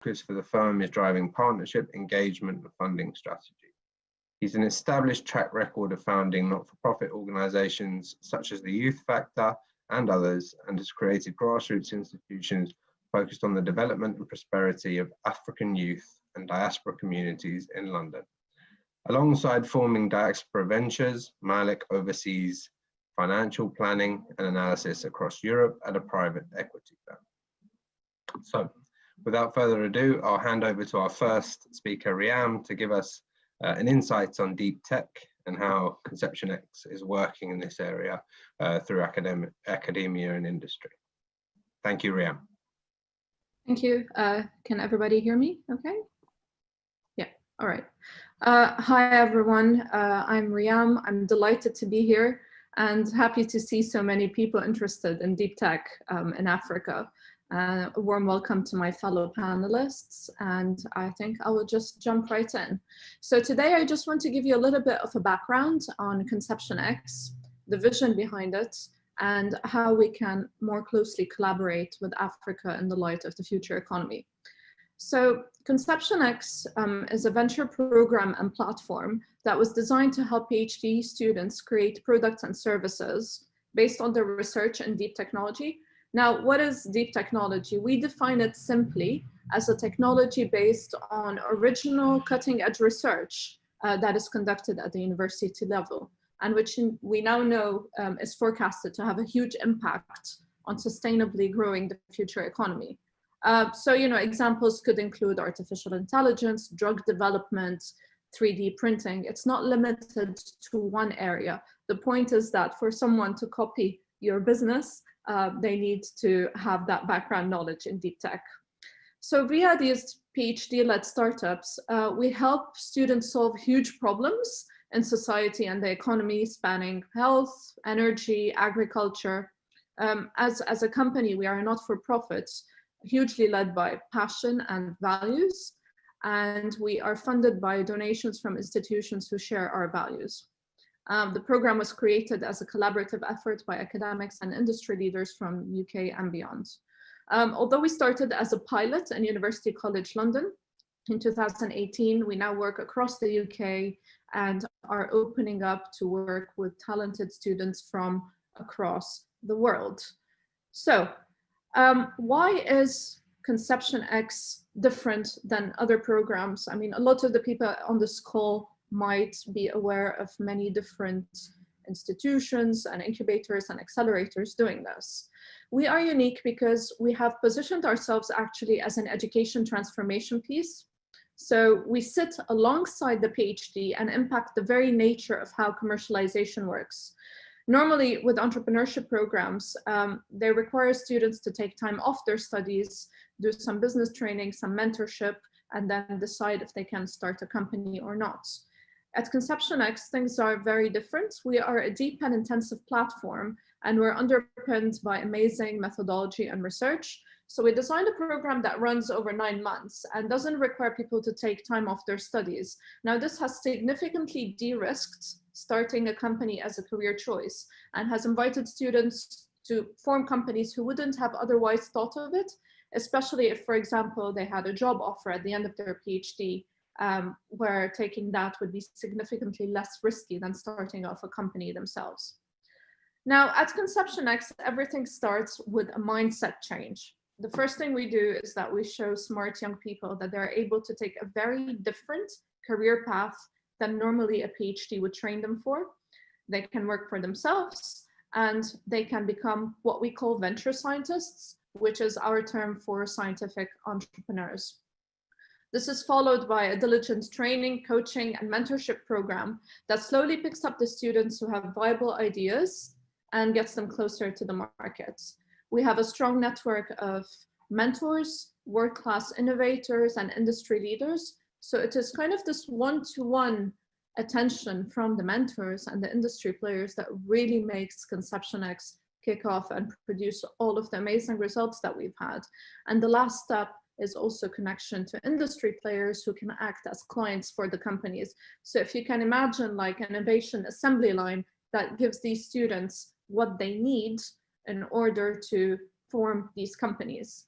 focus for the firm is driving partnership, engagement, and funding strategy. He's an established track record of founding not-for-profit organizations such as the Youth Factor and others, and has created grassroots institutions focused on the development and prosperity of African youth and diaspora communities in London. Alongside forming Diaspora Ventures, Malik oversees financial planning and analysis across Europe at a private equity firm. So, without further ado, I'll hand over to our first speaker, Riam, to give us an insight on deep tech and how Conceptionx is working in this area through academia and industry. Thank you, Riam. Thank you. Can everybody hear me okay? Yeah, all right. Hi, everyone. I'm Riam. I'm delighted to be here and happy to see so many people interested in deep tech in Africa. A warm welcome to my fellow panelists, and I think I will just jump right in. So today I just want to give you a little bit of a background on Conceptionx, the vision behind it, and how we can more closely collaborate with Africa in the light of the future economy. So Conceptionx is a venture program and platform that was designed to help PhD students create products and services based on their research in deep technology. Now, what is deep technology? We define it simply as a technology based on original cutting-edge research that is conducted at the university level, and which we now know is forecasted to have a huge impact on sustainably growing the future economy. So, examples could include artificial intelligence, drug development, 3D printing. It's not limited to one area. The point is that for someone to copy your business, they need to have that background knowledge in deep tech. So via these PhD-led startups, we help students solve huge problems in society and the economy, spanning health, energy, agriculture. As a company, we are not-for-profit, hugely led by passion and values, and we are funded by donations from institutions who share our values. The program was created as a collaborative effort by academics and industry leaders from UK and beyond. Although we started as a pilot in University College London in 2018, we now work across the UK and are opening up to work with talented students from across the world. So why is Conceptionx different than other programs? I mean, a lot of the people on this call might be aware of many different institutions and incubators and accelerators doing this. We are unique because we have positioned ourselves actually as an education transformation piece. So we sit alongside the PhD and impact the very nature of how commercialization works. Normally with entrepreneurship programs, they require students to take time off their studies, do some business training, some mentorship, and then decide if they can start a company or not. At Conceptionx, things are very different. We are a deep and intensive platform, and we're underpinned by amazing methodology and research. So we designed a program that runs over 9 months and doesn't require people to take time off their studies. Now, this has significantly de-risked starting a company as a career choice and has invited students to form companies who wouldn't have otherwise thought of it, especially if, for example, they had a job offer at the end of their PhD, where taking that would be significantly less risky than starting off a company themselves. Now, at Conceptionx, everything starts with a mindset change. The first thing we do is that we show smart young people that they're able to take a very different career path than normally a PhD would train them for. They can work for themselves and they can become what we call venture scientists, which is our term for scientific entrepreneurs. This is followed by a diligent training, coaching, and mentorship program that slowly picks up the students who have viable ideas and gets them closer to the market. We have a strong network of mentors, world-class innovators, and industry leaders. So it is kind of this one-to-one attention from the mentors and the industry players that really makes Conceptionx kick off and produce all of the amazing results that we've had. And the last step is also connection to industry players who can act as clients for the companies. So if you can imagine like an innovation assembly line that gives these students what they need in order to form these companies.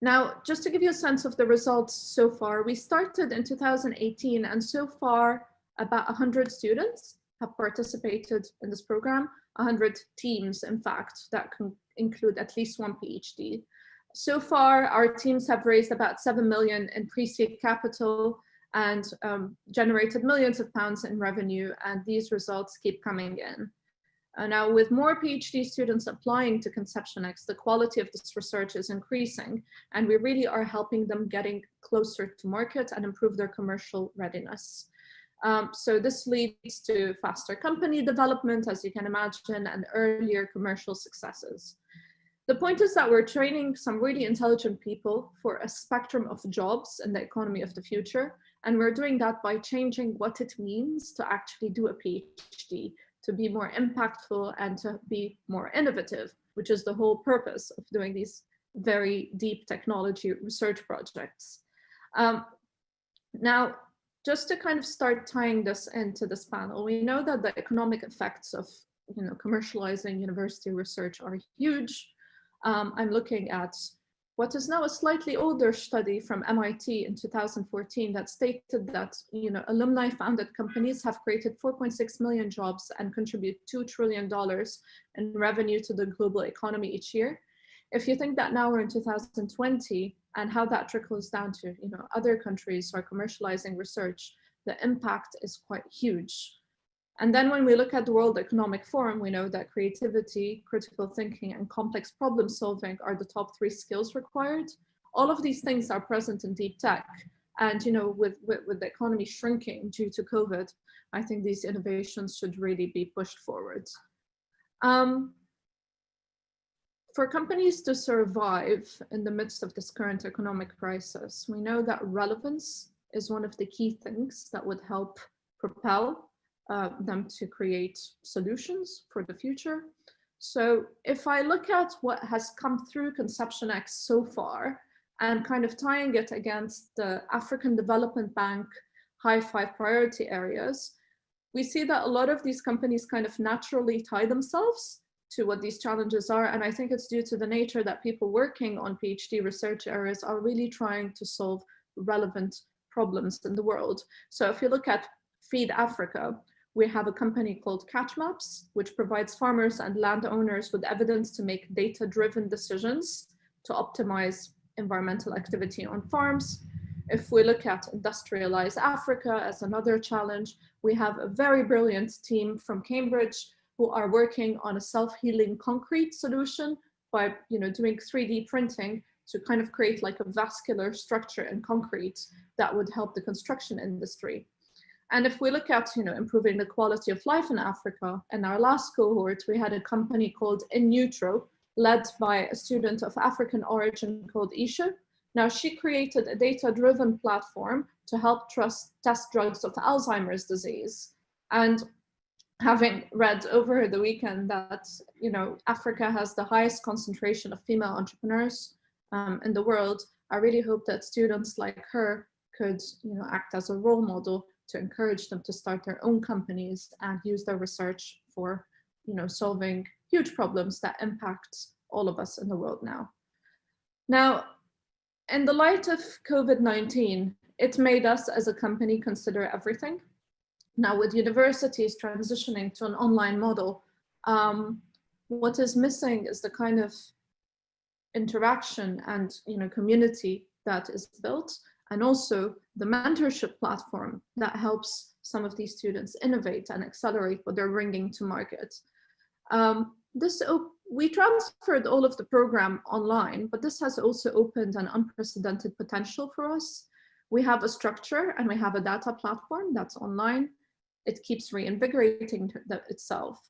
Now, just to give you a sense of the results so far, we started in 2018, and so far about 100 students have participated in this program, 100 teams, in fact, that can include at least one PhD. So far, our teams have raised about 7 million in pre-seed capital and generated millions of pounds in revenue, and these results keep coming in. Now, with more PhD students applying to Conceptionx, the quality of this research is increasing, and we really are helping them getting closer to market and improve their commercial readiness. So this leads to faster company development, as you can imagine, and earlier commercial successes. The point is that we're training some really intelligent people for a spectrum of jobs in the economy of the future, and we're doing that by changing what it means to actually do a PhD, to be more impactful and to be more innovative, which is the whole purpose of doing these very deep technology research projects. Now, just to kind of start tying this into this panel, we know that the economic effects of commercializing university research are huge. I'm looking at what is now a slightly older study from MIT in 2014 that stated that alumni-founded companies have created 4.6 million jobs and contribute $2 trillion in revenue to the global economy each year. If you think that now we're in 2020 and how that trickles down to other countries who are commercializing research, the impact is quite huge. And then when we look at the World Economic Forum, we know that creativity, critical thinking, and complex problem solving are the top 3 skills required. All of these things are present in deep tech. And with the economy shrinking due to COVID, I think these innovations should really be pushed forward. For companies to survive in the midst of this current economic crisis, we know that relevance is one of the key things that would help propel them to create solutions for the future. So if I look at what has come through Conceptionx so far and kind of tying it against the African Development Bank high 5 priority areas, we see that a lot of these companies kind of naturally tie themselves to what these challenges are. And I think it's due to the nature that people working on PhD research areas are really trying to solve relevant problems in the world. So if you look at Feed Africa, we have a company called CatchMaps, which provides farmers and landowners with evidence to make data-driven decisions to optimize environmental activity on farms. If we look at Industrialize Africa as another challenge, we have a very brilliant team from Cambridge who are working on a self-healing concrete solution by doing 3D printing to kind of create like a vascular structure in concrete that would help the construction industry. And if we look at improving the quality of life in Africa, in our last cohort, we had a company called In Utero, led by a student of African origin called Isha. Now, she created a data-driven platform to help test drugs of Alzheimer's disease. And having read over the weekend that Africa has the highest concentration of female entrepreneurs in the world, I really hope that students like her could act as a role model to encourage them to start their own companies and use their research for solving huge problems that impact all of us in the world now. Now, in the light of COVID-19, it made us as a company consider everything. Now, with universities transitioning to an online model, what is missing is the kind of interaction and community that is built, and also the mentorship platform that helps some of these students innovate and accelerate what they're bringing to market. We transferred all of the program online, but this has also opened an unprecedented potential for us. We have a structure and we have a data platform that's online. It keeps reinvigorating itself,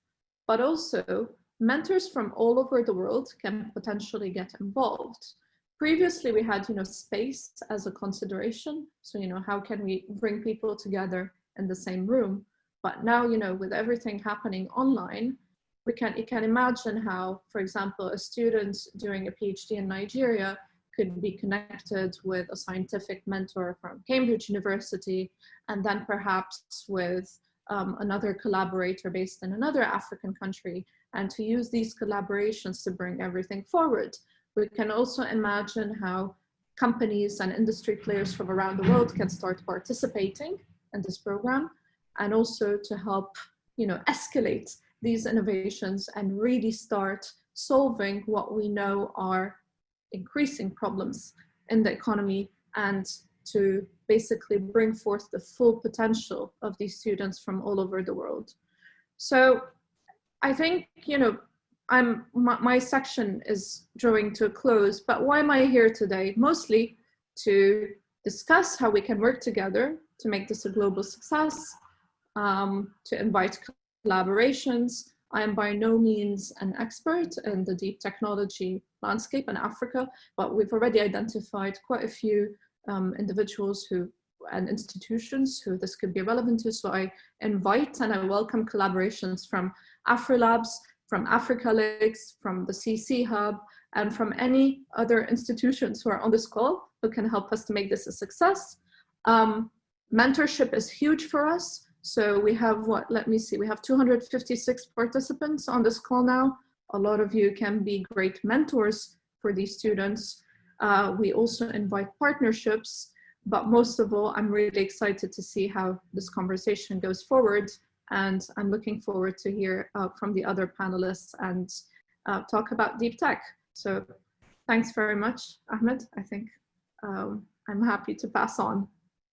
but also mentors from all over the world can potentially get involved. Previously, we had space as a consideration. So how can we bring people together in the same room? But now with everything happening online, you can imagine how, for example, a student doing a PhD in Nigeria could be connected with a scientific mentor from Cambridge University, and then perhaps with another collaborator based in another African country, and to use these collaborations to bring everything forward. We can also imagine how companies and industry players from around the world can start participating in this program, and also to help, escalate these innovations and really start solving what we know are increasing problems in the economy, and to basically bring forth the full potential of these students from all over the world. So I think, my section is drawing to a close, but why am I here today? Mostly to discuss how we can work together to make this a global success, to invite collaborations. I am by no means an expert in the deep technology landscape in Africa, but we've already identified quite a few individuals and institutions who this could be relevant to. So I invite and I welcome collaborations from AfrLabs, from AfrLabs, from the CC Hub, and from any other institutions who are on this call who can help us to make this a success. Mentorship is huge for us. So we have we have 256 participants on this call now. A lot of you can be great mentors for these students. We also invite partnerships, but most of all, I'm really excited to see how this conversation goes forward. And I'm looking forward to hear from the other panelists and talk about deep tech. So thanks very much, Ahmed. I think I'm happy to pass on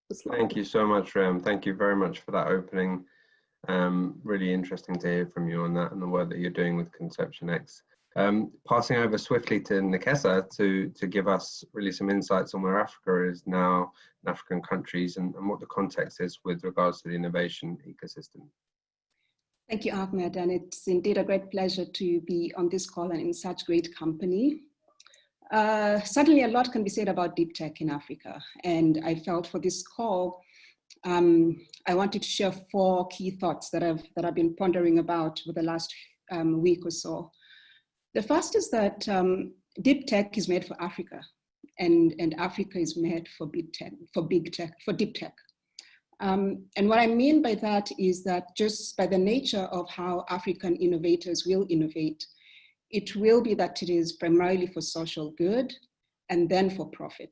the slide. Thank you so much, Riam. Thank you very much for that opening. Really interesting to hear from you on that and the work that you're doing with Conceptionx. Passing over swiftly to Nekesa to give us really some insights on where Africa is now in African countries and what the context is with regards to the innovation ecosystem. Thank you, Ahmed, and it's indeed a great pleasure to be on this call and in such great company. Certainly a lot can be said about deep tech in Africa, and I felt for this call, I wanted to share 4 key thoughts that I've been pondering about for the last week or so. The first is that deep tech is made for Africa, and Africa is made for deep tech. And what I mean by that is that just by the nature of how African innovators will innovate, it will be that it is primarily for social good and then for profit.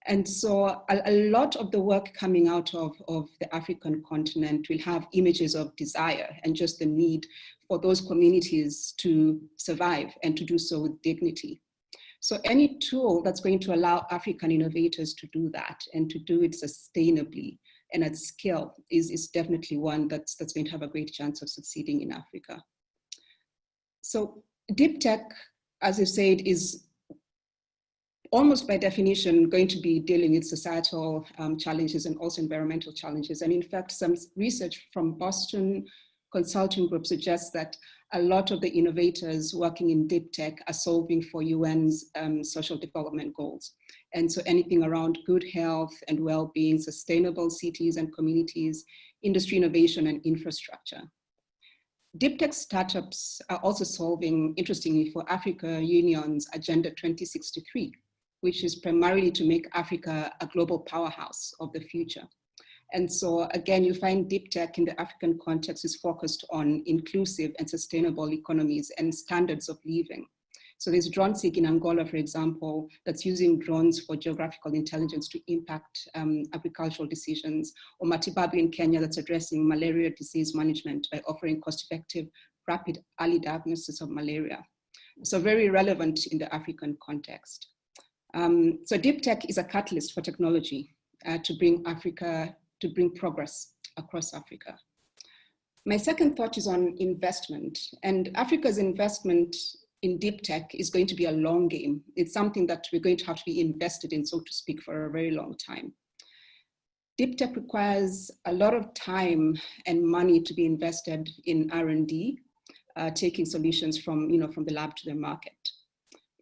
And so a lot of the work coming out of the African continent will have images of desire and just the need for those communities to survive and to do so with dignity. So any tool that's going to allow African innovators to do that and to do it sustainably and at scale is definitely one that's going to have a great chance of succeeding in Africa. So deep tech, as I said, is almost by definition going to be dealing with societal challenges and also environmental challenges. And in fact, some research from Boston Consulting Group suggests that a lot of the innovators working in deep tech are solving for UN's social development goals. And so anything around good health and well-being, sustainable cities and communities, industry innovation and infrastructure. Deep tech startups are also solving, interestingly, for Africa Union's Agenda 2063, which is primarily to make Africa a global powerhouse of the future. And so again, you find deep tech in the African context is focused on inclusive and sustainable economies and standards of living. So there's DroneSeek in Angola, for example, that's using drones for geographical intelligence to impact agricultural decisions, or Matibabu in Kenya that's addressing malaria disease management by offering cost-effective, rapid early diagnosis of malaria. So very relevant in the African context. So deep tech is a catalyst for technology to bring progress across Africa. My second thought is on investment, and Africa's investment in deep tech is going to be a long game. It's something that we're going to have to be invested in, so to speak, for a very long time. Deep tech requires a lot of time and money to be invested in R&D, taking solutions from the lab to the market.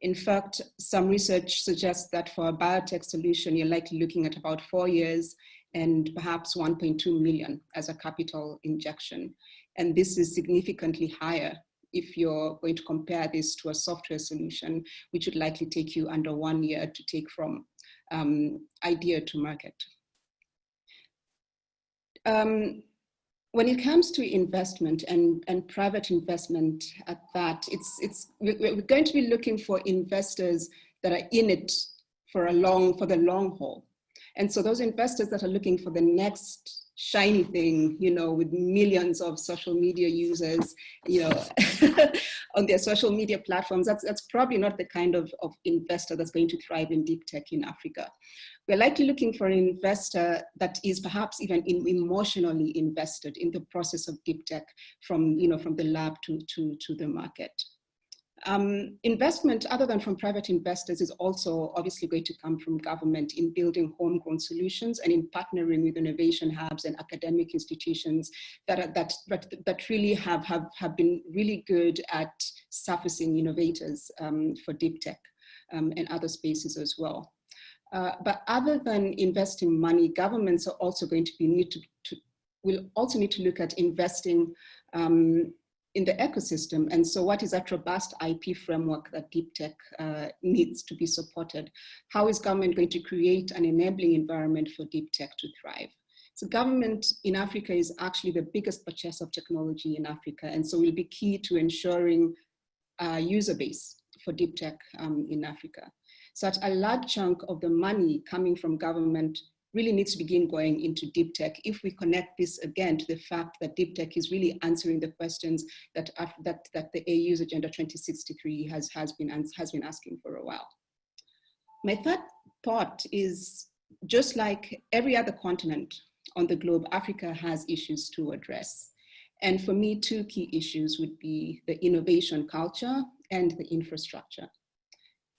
In fact, some research suggests that for a biotech solution, you're likely looking at about 4 years and perhaps 1.2 million as a capital injection. And this is significantly higher if you're going to compare this to a software solution, which would likely take you under 1 year to take from idea to market. When it comes to investment and private investment at that, we're going to be looking for investors that are in it for the long haul. And so those investors that are looking for the next shiny thing, you know, with millions of social media users, you know, on their social media platforms, that's probably not the kind of investor that's going to thrive in deep tech in Africa. We're likely looking for an investor that is perhaps even emotionally invested in the process of deep tech from the lab to the market. Investment other than from private investors is also obviously going to come from government in building homegrown solutions and in partnering with innovation hubs and academic institutions that really have been really good at surfacing innovators for deep tech and other spaces as well. But other than investing money, governments are also going to will also need to look at investing in the ecosystem. And so what is that robust IP framework that deep tech needs to be supported? How is government going to create an enabling environment for deep tech to thrive? So government in Africa is actually the biggest purchaser of technology in Africa. And so will be key to ensuring a user base for deep tech in Africa. Such a large chunk of the money coming from government really needs to begin going into deep tech if we connect this again to the fact that deep tech is really answering the questions that the AU's Agenda 2063 has been asking for a while. My third thought is, just like every other continent on the globe, Africa has issues to address. And for me, two key issues would be the innovation culture and the infrastructure.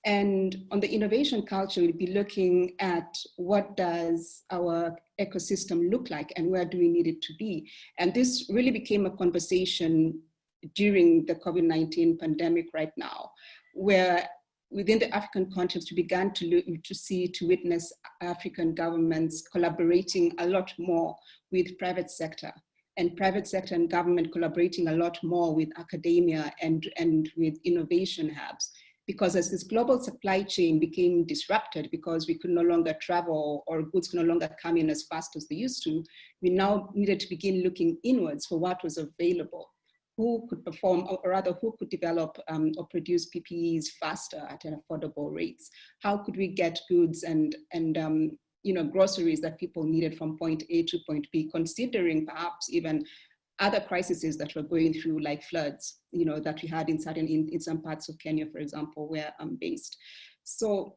And on the innovation culture, we'll be looking at what does our ecosystem look like and where do we need it to be? And this really became a conversation during the COVID-19 pandemic right now, where within the African context, we began to witness African governments collaborating a lot more with private sector, and private sector and government collaborating a lot more with academia and with innovation hubs. Because as this global supply chain became disrupted because we could no longer travel or goods could no longer come in as fast as they used to, we now needed to begin looking inwards for what was available. Who could perform, or rather who could develop or produce PPEs faster at an affordable rates? How could we get goods and groceries that people needed from point A to point B, considering perhaps even other crises that we're going through, like floods, that we had in some parts of Kenya, for example, where I'm based. So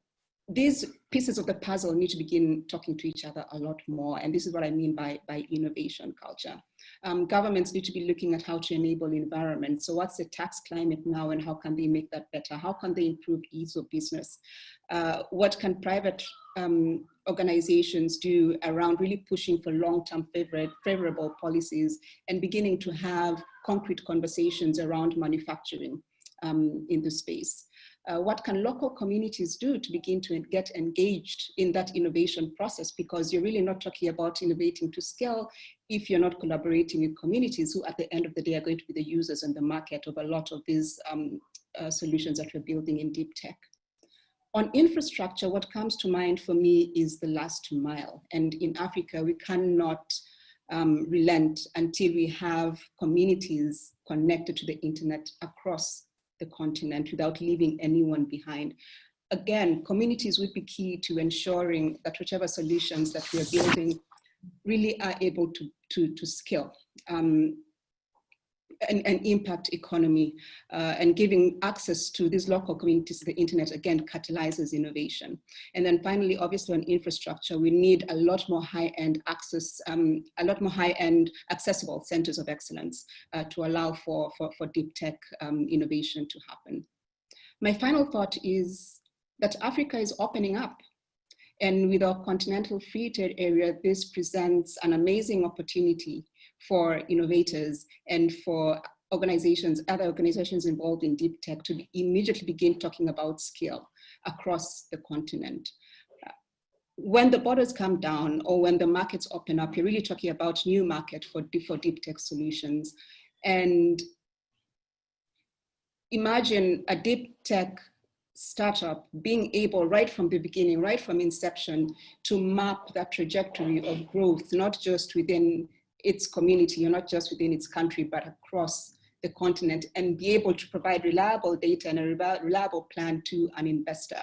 these pieces of the puzzle need to begin talking to each other a lot more. And this is what I mean by innovation culture. Governments need to be looking at how to enable environment. So what's the tax climate now and how can they make that better? How can they improve ease of business? What can private organizations do around really pushing for long-term favorable policies and beginning to have concrete conversations around manufacturing in the space? What can local communities do to begin to get engaged in that innovation process? Because you're really not talking about innovating to scale if you're not collaborating with communities who at the end of the day are going to be the users and the market of a lot of these solutions that we're building in deep tech. On infrastructure, what comes to mind for me is the last mile. And in Africa, we cannot relent until we have communities connected to the internet across the continent without leaving anyone behind. Again, communities would be key to ensuring that whichever solutions that we are building really are able to scale and impact economy, and giving access to these local communities to the internet, again, catalyzes innovation. And then finally, obviously on infrastructure, we need a lot more high-end access, a lot more high-end accessible centers of excellence to allow for deep tech innovation to happen. My final thought is that Africa is opening up. And with our continental free trade area, this presents an amazing opportunity for innovators and for other organizations involved in deep tech to immediately begin talking about scale across the continent. When the borders come down or when the markets open up, you're really talking about new market for deep tech solutions. And imagine a deep tech startup being able right from the beginning, right from inception, to map that trajectory of growth, not just within its community or not just within its country, but across the continent, and be able to provide reliable data and a reliable plan to an investor.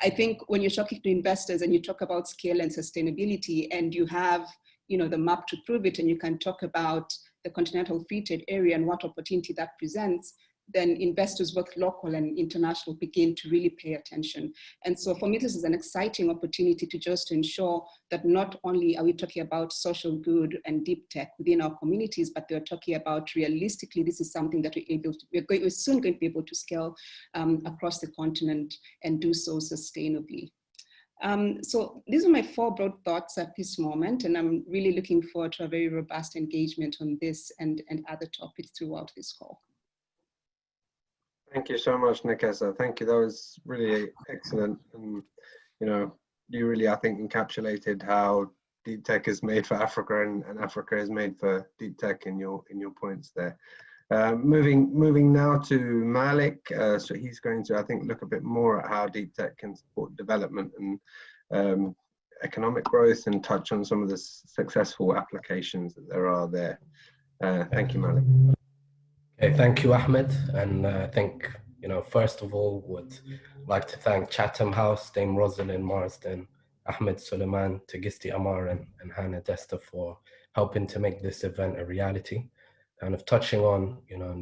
I think when you're talking to investors and you talk about scale and sustainability, and you have, you know, the map to prove it, and you can talk about the continental free trade area and what opportunity that presents, then investors both local and international begin to really pay attention. And so for me, this is an exciting opportunity to just ensure that not only are we talking about social good and deep tech within our communities, but we're talking about realistically, this is something that we're soon going to be able to scale across the continent and do so sustainably. So these are my 4 broad thoughts at this moment, and I'm really looking forward to a very robust engagement on this and other topics throughout this call. Thank you so much, Nekesa. Thank you. That was really excellent. And, you know, you really, I think, encapsulated how deep tech is made for Africa and Africa is made for deep tech in your points there. Moving now to Malik. So he's going to, I think, look a bit more at how deep tech can support development and economic growth, and touch on some of the successful applications that there are there. Thank you, Malik. Okay, thank you, Ahmed. And I think, you know, first of all, would like to thank Chatham House, Dame Rosalind Marsden, Ahmed Suleiman, Tagisti Amar, and Hannah Desta for helping to make this event a reality. Kind of touching on, you know,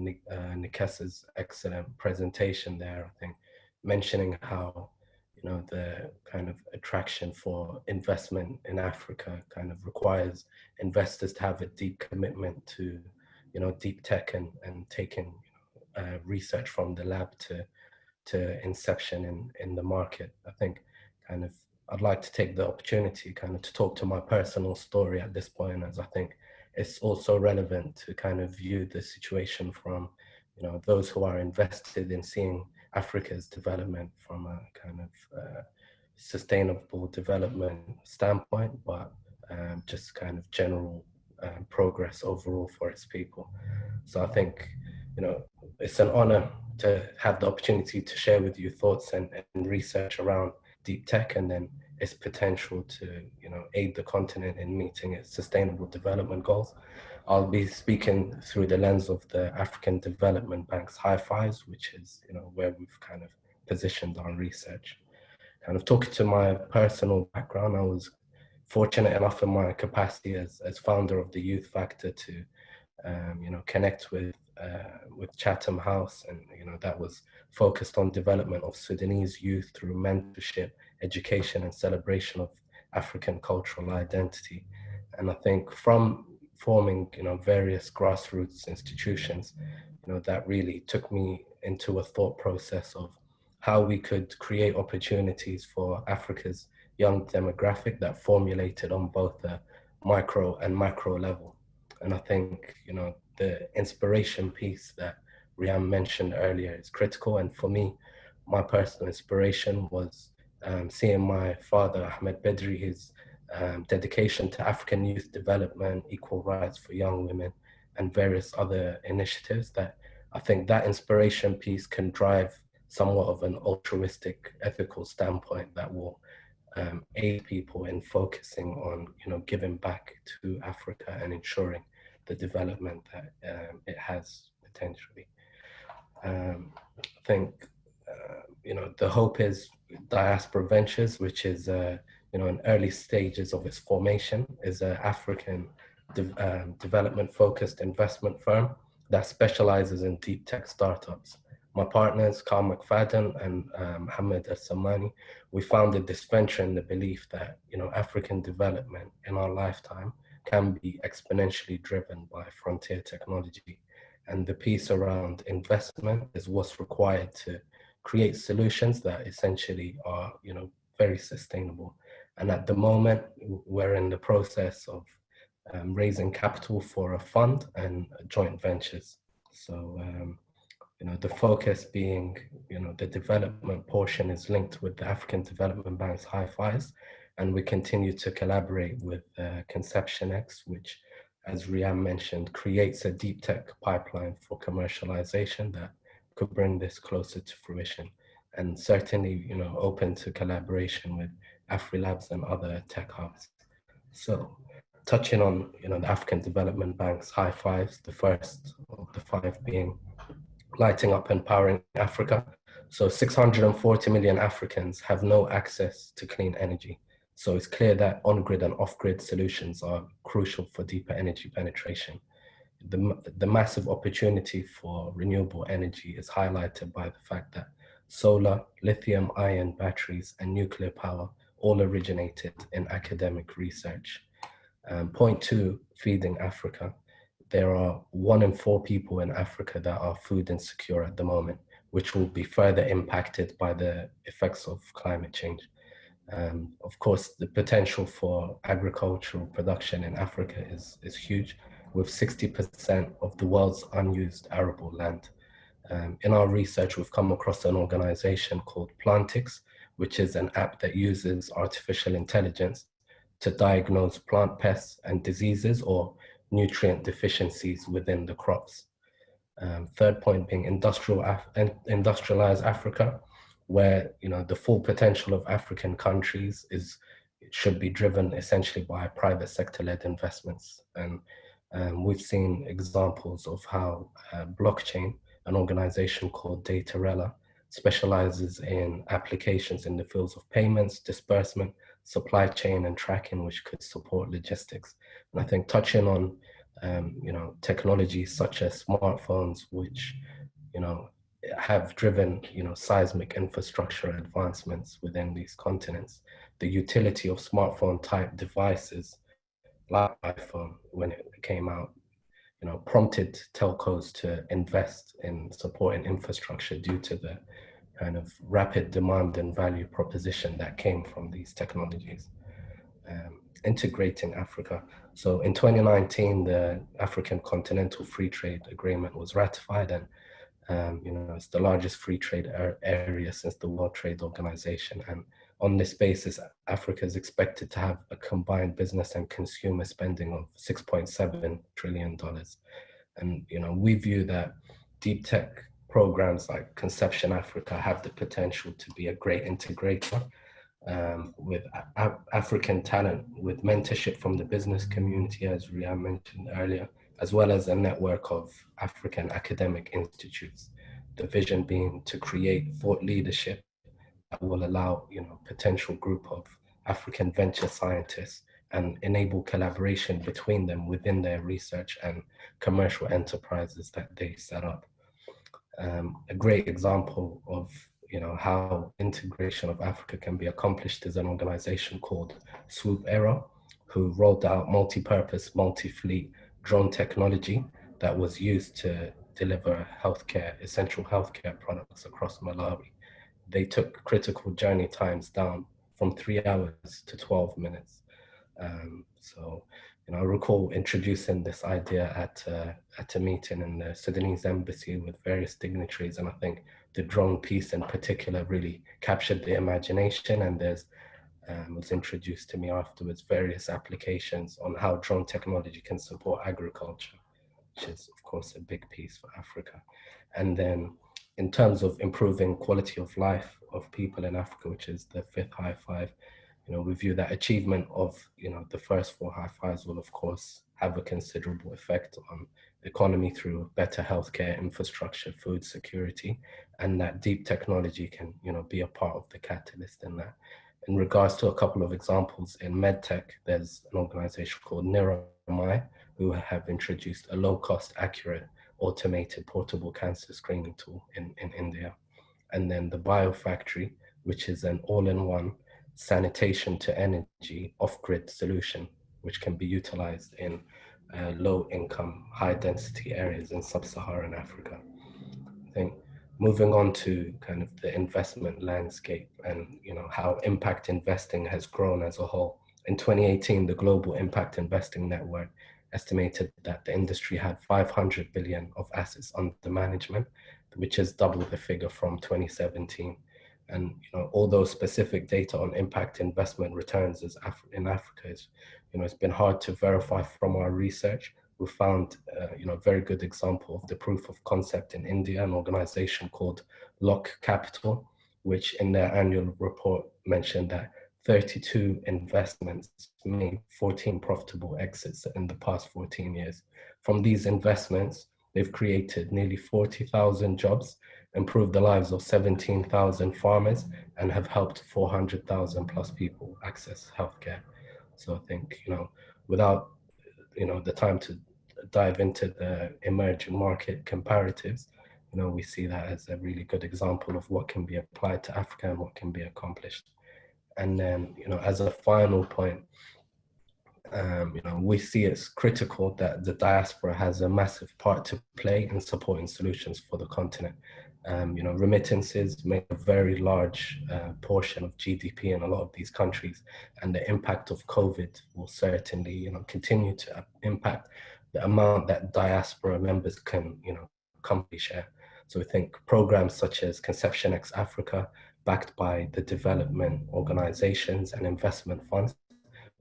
Nekesa's excellent presentation there, I think, mentioning how, you know, the kind of attraction for investment in Africa kind of requires investors to have a deep commitment to, you know, deep tech and taking research from the lab to inception in the market. I think kind of I'd like to take the opportunity kind of to talk to my personal story at this point, as I think it's also relevant to kind of view the situation from, you know, those who are invested in seeing Africa's development from a kind of sustainable development standpoint, but just kind of general progress overall for its people. So I think, you know, it's an honor to have the opportunity to share with you thoughts and research around deep tech and then its potential to, you know, aid the continent in meeting its sustainable development goals. I'll be speaking through the lens of the African Development Bank's High Fives, which is, you know, where we've kind of positioned our research. Kind of talking to my personal background, I was fortunate enough in my capacity as founder of the Youth Factor to, you know, connect with Chatham House, and, you know, that was focused on development of Sudanese youth through mentorship, education, and celebration of African cultural identity. And I think from forming, you know, various grassroots institutions, you know, that really took me into a thought process of how we could create opportunities for Africa's young demographic that formulated on both the micro and macro level. And I think, you know, the inspiration piece that Riam mentioned earlier is critical. And for me, my personal inspiration was seeing my father, Ahmed Bedri, his dedication to African youth development, equal rights for young women, and various other initiatives that I think that inspiration piece can drive somewhat of an altruistic, ethical standpoint that will aid people in focusing on, you know, giving back to Africa and ensuring the development that it has potentially. I think, you know, the hope is Diaspora Ventures, which is, you know, in early stages of its formation, is an African development-focused investment firm that specializes in deep tech startups. My partners, Carl McFadden and Mohammed Al-Samani, we founded this venture in the belief that, you know, African development in our lifetime can be exponentially driven by frontier technology. And the piece around investment is what's required to create solutions that essentially are, you know, very sustainable. And at the moment, we're in the process of raising capital for a fund and joint ventures. So, you know, the focus being, you know, the development portion is linked with the African Development Bank's High Fives, and we continue to collaborate with Conceptionx, which, as Riam mentioned, creates a deep tech pipeline for commercialization that could bring this closer to fruition, and certainly, you know, open to collaboration with AfrLabs and other tech hubs. So, touching on, you know, the African Development Bank's High Fives, the first of the 5 being lighting up and powering Africa. So 640 million Africans have no access to clean energy. So it's clear that on-grid and off-grid solutions are crucial for deeper energy penetration. The massive opportunity for renewable energy is highlighted by the fact that solar, lithium-ion batteries, and nuclear power all originated in academic research. Point two, feeding Africa. There are 1 in 4 people in Africa that are food insecure at the moment, which will be further impacted by the effects of climate change. Of course, the potential for agricultural production in Africa is huge, with 60% of the world's unused arable land. In our research, we've come across an organization called Plantix, which is an app that uses artificial intelligence to diagnose plant pests and diseases or nutrient deficiencies within the crops. Third point being industrialized Africa, where the full potential of African countries should be driven essentially by private sector-led investments. And we've seen examples of how blockchain, an organization called Datarella, specializes in applications in the fields of payments, disbursement, supply chain, and tracking, which could support logistics. And I think touching on technologies such as smartphones, which have driven seismic infrastructure advancements within these continents. The utility of smartphone type devices like iPhone, when it came out, prompted telcos to invest in supporting infrastructure due to the kind of rapid demand and value proposition that came from these technologies. Integrating Africa. So in 2019, the African Continental Free Trade Agreement was ratified, and it's the largest free trade area since the World Trade Organization. And on this basis, Africa is expected to have a combined business and consumer spending of $6.7 trillion. And we view that deep tech programs like Conception Africa have the potential to be a great integrator with African talent, with mentorship from the business community, as Riam mentioned earlier, as well as a network of African academic institutes. The vision being to create thought leadership that will allow potential group of African venture scientists and enable collaboration between them within their research and commercial enterprises that they set up. A great example of how integration of Africa can be accomplished is an organization called Swoop Aero, who rolled out multi-purpose, multi-fleet drone technology that was used to deliver essential healthcare products across Malawi. They took critical journey times down from 3 hours to 12 minutes. I recall introducing this idea at a meeting in the Sudanese embassy with various dignitaries, and I think the drone piece in particular really captured the imagination, and there's was introduced to me afterwards various applications on how drone technology can support agriculture, which is of course a big piece for Africa. And then in terms of improving quality of life of people in Africa, which is the 5th high five, we view that achievement of the first 4 high fives will of course have a considerable effect on the economy through better healthcare infrastructure, food security, and that deep technology can be a part of the catalyst in that. In regards to a couple of examples in medtech, there's an organization called Niramai who have introduced a low-cost, accurate, automated portable cancer screening tool in India. And then the Biofactory, which is an all-in-one sanitation to energy off-grid solution, which can be utilized in low-income, high-density areas in sub-Saharan Africa. I think moving on to kind of the investment landscape and how impact investing has grown as a whole. In 2018, the Global Impact Investing Network estimated that the industry had 500 billion of assets under management, which is double the figure from 2017. And although specific data on impact investment returns in Africa is, it's been hard to verify from our research. We found, a very good example of the proof of concept in India, an organization called Lock Capital, which in their annual report mentioned that 32 investments made 14 profitable exits in the past 14 years. From these investments, they've created nearly 40,000 jobs, improved the lives of 17,000 farmers, and have helped 400,000 plus people access healthcare. So I think, without, the time to dive into the emerging market comparatives, we see that as a really good example of what can be applied to Africa and what can be accomplished. And then, as a final point, we see it's critical that the diaspora has a massive part to play in supporting solutions for the continent. Remittances make a very large portion of GDP in a lot of these countries, and the impact of COVID will certainly, continue to impact the amount that diaspora members can, commonly share. So we think programs such as Conceptionx Africa, backed by the development organizations and investment funds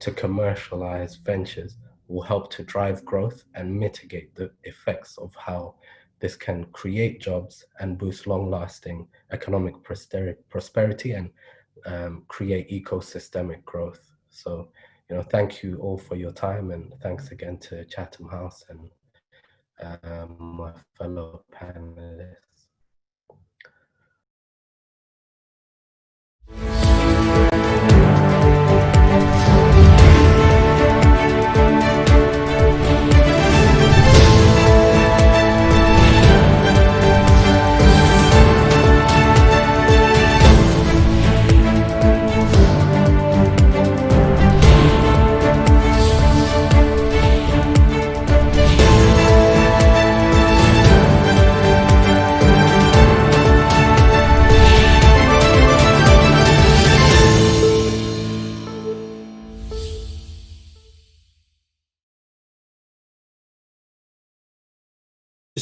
to commercialize ventures, will help to drive growth and mitigate the effects of how this can create jobs and boost long-lasting economic prosperity and create ecosystemic growth. So, thank you all for your time, and thanks again to Chatham House and my fellow panelists.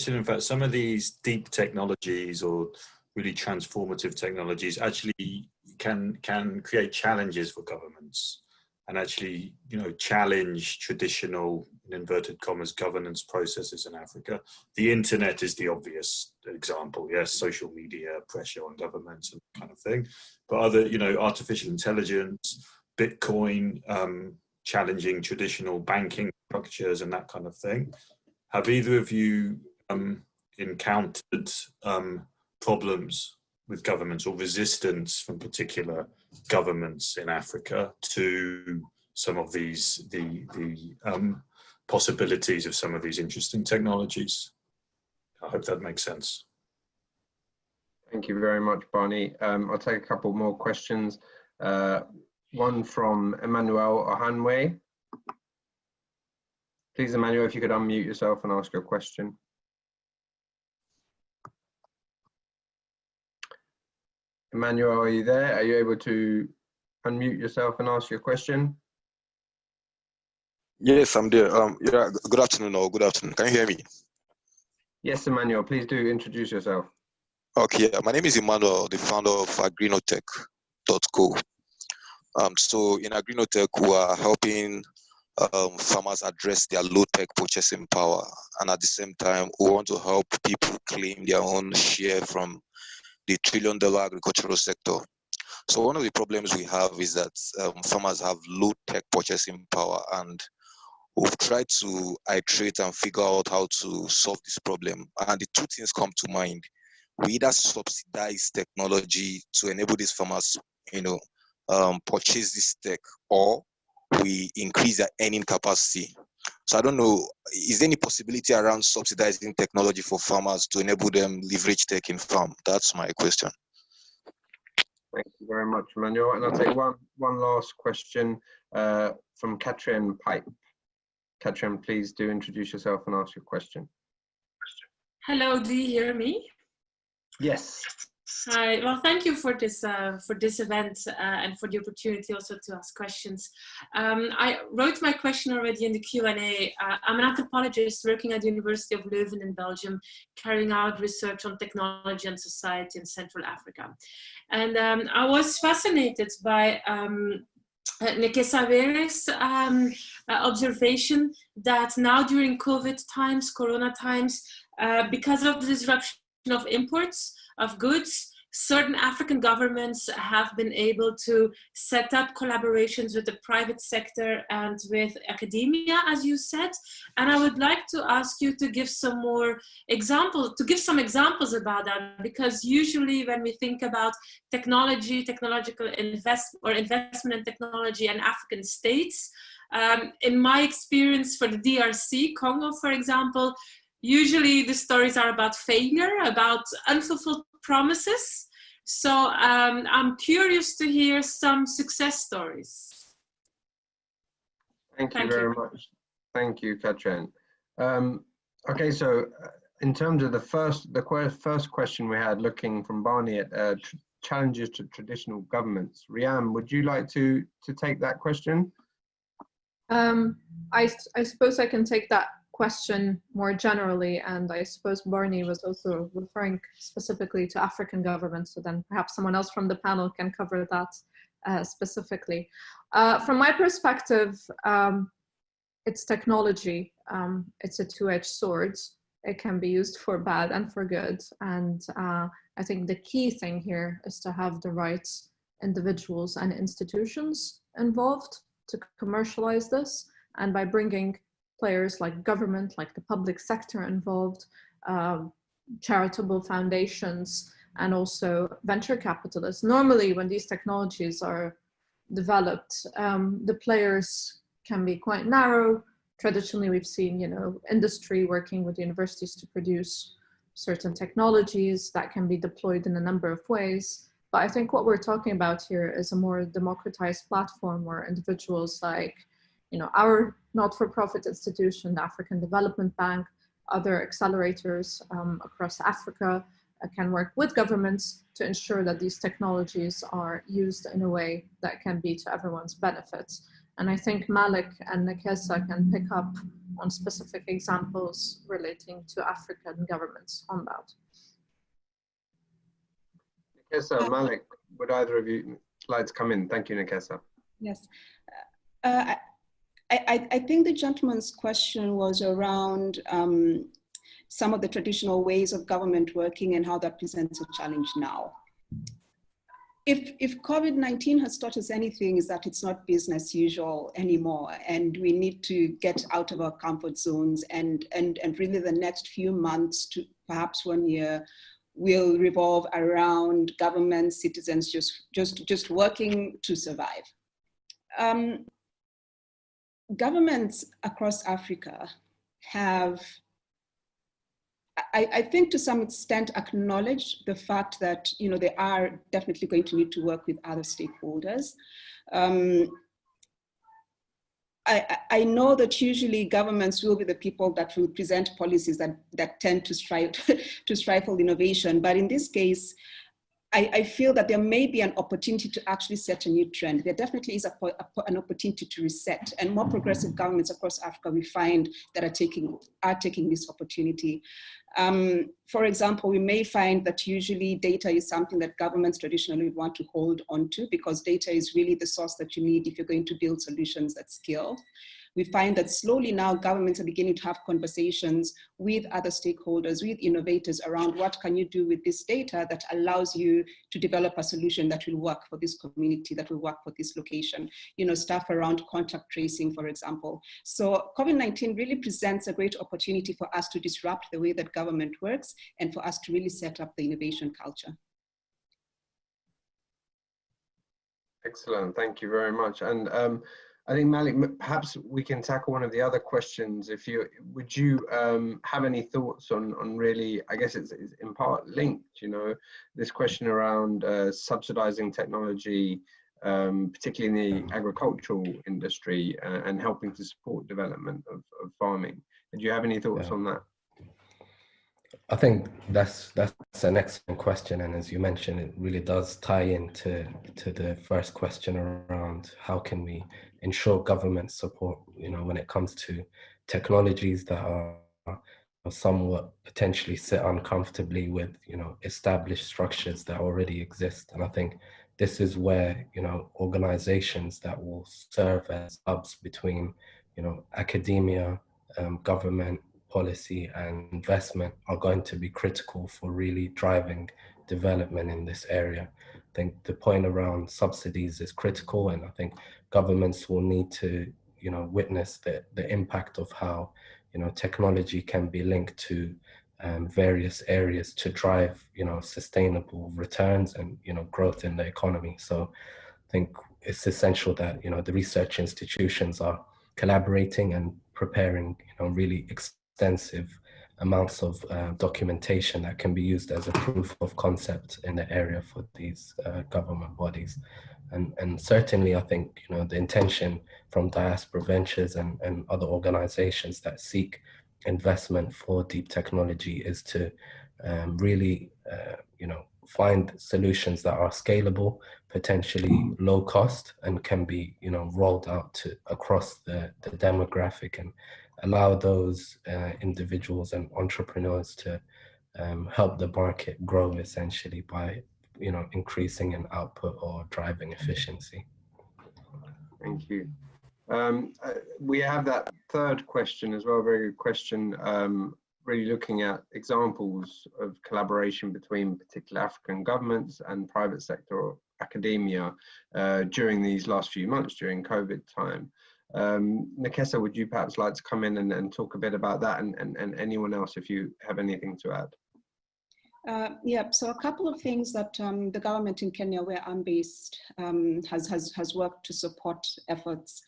In fact, some of these deep technologies or really transformative technologies actually can create challenges for governments and actually, challenge traditional, in inverted commas, governance processes in Africa. The internet is the obvious example. Yes, social media, pressure on governments and that kind of thing. But other, artificial intelligence, Bitcoin, challenging traditional banking structures and that kind of thing. Have either of you encountered problems with governments or resistance from particular governments in Africa to some of these the possibilities of some of these interesting technologies? I hope that makes sense. Thank you very much, Barney. I'll take a couple more questions. One from Emmanuel Ohanwe. Please, Emmanuel, if you could unmute yourself and ask your question. Emmanuel, are you there? Are you able to unmute yourself and ask your question? Yes, I'm there. Yeah, good afternoon or good afternoon. Can you hear me? Yes, Emmanuel, please do introduce yourself. Okay, my name is Emmanuel, the founder of agrinotech.co. So in Agrinotech, we are helping farmers address their low-tech purchasing power, and at the same time, we want to help people claim their own share from the trillion-dollar agricultural sector. So one of the problems we have is that farmers have low-tech purchasing power, and we've tried to iterate and figure out how to solve this problem. And the two things come to mind. We either subsidize technology to enable these farmers, purchase this tech, or we increase their earning capacity. So I don't know, is there any possibility around subsidizing technology for farmers to enable them leverage tech in farm? That's my question. Thank you very much, Emmanuel. And I'll take one last question from Katrin Pipe. Katrin, please do introduce yourself and ask your question. Hello, do you hear me? Yes. Hi. Well, thank you for this event and for the opportunity also to ask questions. I wrote my question already in the Q&A. I'm an anthropologist working at the University of Leuven in Belgium, carrying out research on technology and society in Central Africa. And I was fascinated by Nekesa's observation that now during COVID times, Corona times, because of the disruption of imports of goods, certain African governments have been able to set up collaborations with the private sector and with academia, as you said. And I would like to ask you to give some more examples, examples about that, because usually when we think about technology, technological investment in technology and African states, in my experience for the DRC, Congo, for example, usually the stories are about failure, about unfulfilled promises. So I'm curious to hear some success stories. Thank you very much. Thank you, Katrin. Okay, so in terms of the first question we had, looking from Barney at challenges to traditional governments, Riam, would you like to take that question? I suppose I can take that question more generally, and I suppose Barney was also referring specifically to African governments, so then perhaps someone else from the panel can cover that specifically. From my perspective, it's technology. It's a two-edged sword. It can be used for bad and for good, and I think the key thing here is to have the right individuals and institutions involved to commercialize this, and by bringing players like government, like the public sector involved, charitable foundations, and also venture capitalists. Normally, when these technologies are developed, the players can be quite narrow. Traditionally, we've seen, industry working with universities to produce certain technologies that can be deployed in a number of ways. But I think what we're talking about here is a more democratized platform where individuals like, our not-for-profit institution, the African Development Bank, other accelerators across Africa can work with governments to ensure that these technologies are used in a way that can be to everyone's benefit. And I think Malik and Nekesa can pick up on specific examples relating to African governments on that. Nekesa, Malik, would either of you like to come in? Thank you, Nekesa. Yes. I think the gentleman's question was around some of the traditional ways of government working and how that presents a challenge now. If COVID-19 has taught us anything, is that it's not business usual anymore, and we need to get out of our comfort zones, and really the next few months to perhaps 1 year will revolve around government, citizens just working to survive. Governments across Africa have, I think to some extent, acknowledged the fact that they are definitely going to need to work with other stakeholders. I know that usually governments will be the people that will present policies that tend to stifle innovation, but in this case, I feel that there may be an opportunity to actually set a new trend. There definitely is an opportunity to reset, and more progressive governments across Africa we find that are taking this opportunity. For example, we may find that usually data is something that governments traditionally want to hold on to, because data is really the source that you need if you're going to build solutions at scale. We find that slowly now governments are beginning to have conversations with other stakeholders, with innovators around what can you do with this data that allows you to develop a solution that will work for this community, that will work for this location, stuff around contact tracing, for example. So COVID-19 really presents a great opportunity for us to disrupt the way that government works and for us to really set up the innovation culture. Excellent, thank you very much. And I think, Malik, perhaps we can tackle one of the other questions. Would you have any thoughts on really, I guess it's in part linked, this question around subsidizing technology, particularly in the agricultural industry, and helping to support development of farming. Do you have any thoughts on that? I think that's an excellent question, and as you mentioned, it really does tie into the first question around how can we ensure government support, when it comes to technologies that are somewhat potentially sit uncomfortably with, established structures that already exist. And I think this is where, organizations that will serve as hubs between, academia, government, policy and investment are going to be critical for really driving development in this area. I think the point around subsidies is critical, and I think governments will need to, witness the impact of how, technology can be linked to various areas to drive, sustainable returns and, growth in the economy. So I think it's essential that, the research institutions are collaborating and preparing, really extensive amounts of documentation that can be used as a proof of concept in the area for these government bodies. And certainly, I think, the intention from Diaspora Ventures and other organizations that seek investment for deep technology is to really, find solutions that are scalable, potentially low cost, and can be, rolled out to across the demographic, and allow those individuals and entrepreneurs to help the market grow essentially by, increasing in output or driving efficiency. Thank you. We have that third question as well, a very good question, really looking at examples of collaboration between particular African governments and private sector or academia during these last few months, during COVID time. Nekesa, would you perhaps like to come in and talk a bit about that, and anyone else if you have anything to add? Yeah, so a couple of things that the government in Kenya, where I'm based, has worked to support efforts.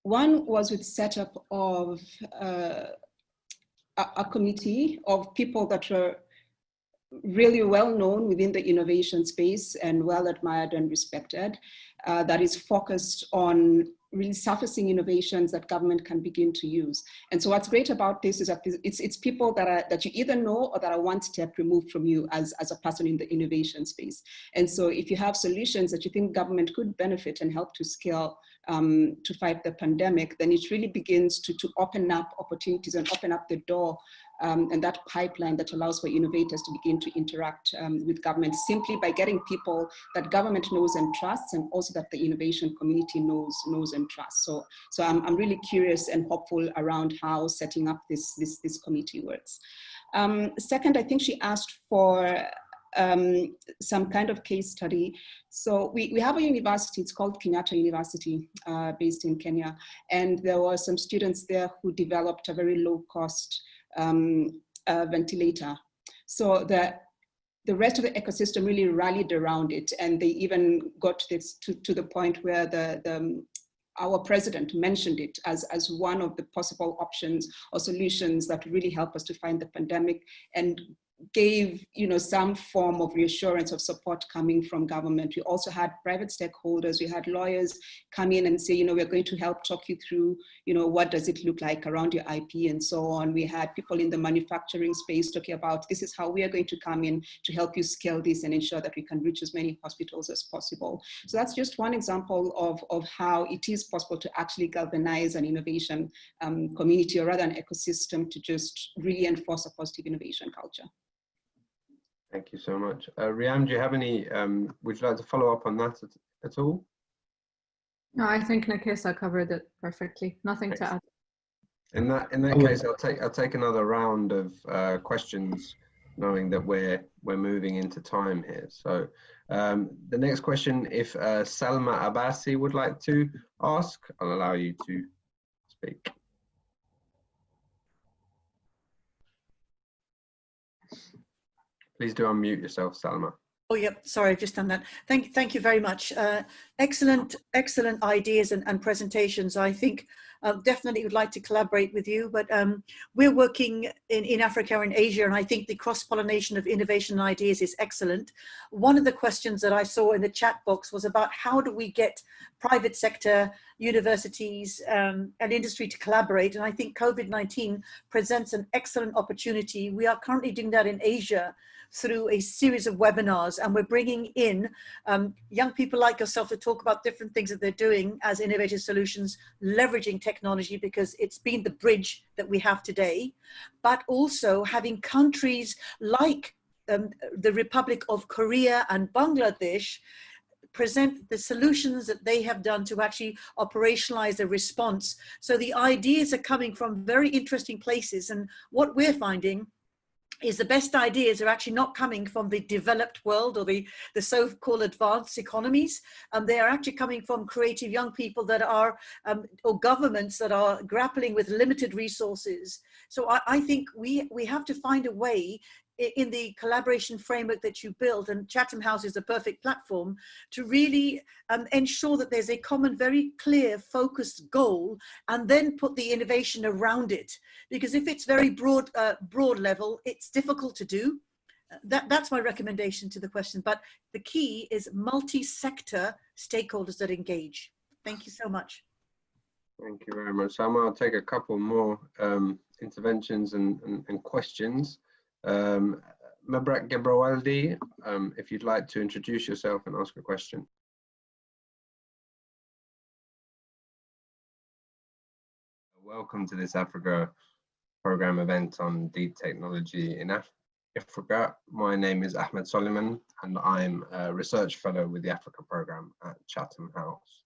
One was with setup of a committee of people that were really well known within the innovation space and well admired and respected, that is focused on really surfacing innovations that government can begin to use. And so what's great about this is that it's people that you either know or that are one step removed from you as a person in the innovation space. And so if you have solutions that you think government could benefit and help to scale to fight the pandemic, then it really begins to open up opportunities and open up the door and that pipeline that allows for innovators to begin to interact with government simply by getting people that government knows and trusts, and also that the innovation community knows and trusts. So I'm really curious and hopeful around how setting up this committee works. Second, I think she asked for some kind of case study. So we have a university, it's called Kenyatta University, based in Kenya. And there were some students there who developed a very low cost ventilator. So the rest of the ecosystem really rallied around it. And they even got this to the point where our president mentioned it as one of the possible options or solutions that really help us to fight the pandemic, and gave some form of reassurance of support coming from government. We also had private stakeholders, we had lawyers come in and say, we're going to help talk you through, what does it look like around your IP and so on. We had people in the manufacturing space talking about, this is how we are going to come in to help you scale this and ensure that we can reach as many hospitals as possible. So that's just one example of how it is possible to actually galvanize an innovation community, or rather an ecosystem, to just really enforce a positive innovation culture. Thank you so much. Riam, do you have any, would you like to follow up on that at all? No, I think Nekesa covered it perfectly. Nothing to add. In that case, I'll take another round of questions, knowing that we're moving into time here. So the next question, if Salma Abbasi would like to ask, I'll allow you to speak. Please do unmute yourself, Salma. Oh, yep. Sorry, I've just done that. Thank you very much. Excellent ideas and presentations. I think definitely would like to collaborate with you, but we're working in Africa and Asia, and I think the cross-pollination of innovation and ideas is excellent. One of the questions that I saw in the chat box was about how do we get private sector, universities, and industry to collaborate, and I think COVID-19 presents an excellent opportunity. We are currently doing that in Asia through a series of webinars, and we're bringing in young people like yourself to talk about different things that they're doing as innovative solutions, leveraging technology, because it's been the bridge that we have today, but also having countries like the Republic of Korea and Bangladesh present the solutions that they have done to actually operationalize the response. So the ideas are coming from very interesting places, and what we're finding is the best ideas are actually not coming from the developed world or the so-called advanced economies. They are actually coming from creative young people that are, or governments that are grappling with limited resources. So I think we have to find a way in the collaboration framework that you build, and Chatham House is a perfect platform to really ensure that there's a common, very clear, focused goal, and then put the innovation around it. Because if it's very broad level, it's difficult to do. That's my recommendation to the question. But the key is multi-sector stakeholders that engage. Thank you so much. Thank you very much. So I'll take a couple more interventions and questions. Mabrak Gebrawaldi, if you'd like to introduce yourself and ask a question. Welcome to this Africa program event on deep technology in Africa. My name is Ahmed Soliman, and I'm a research fellow with the Africa program at Chatham House.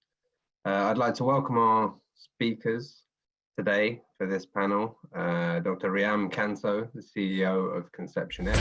I'd like to welcome our speakers today for this panel, Dr. Riam Kanso, the CEO of Conceptionx.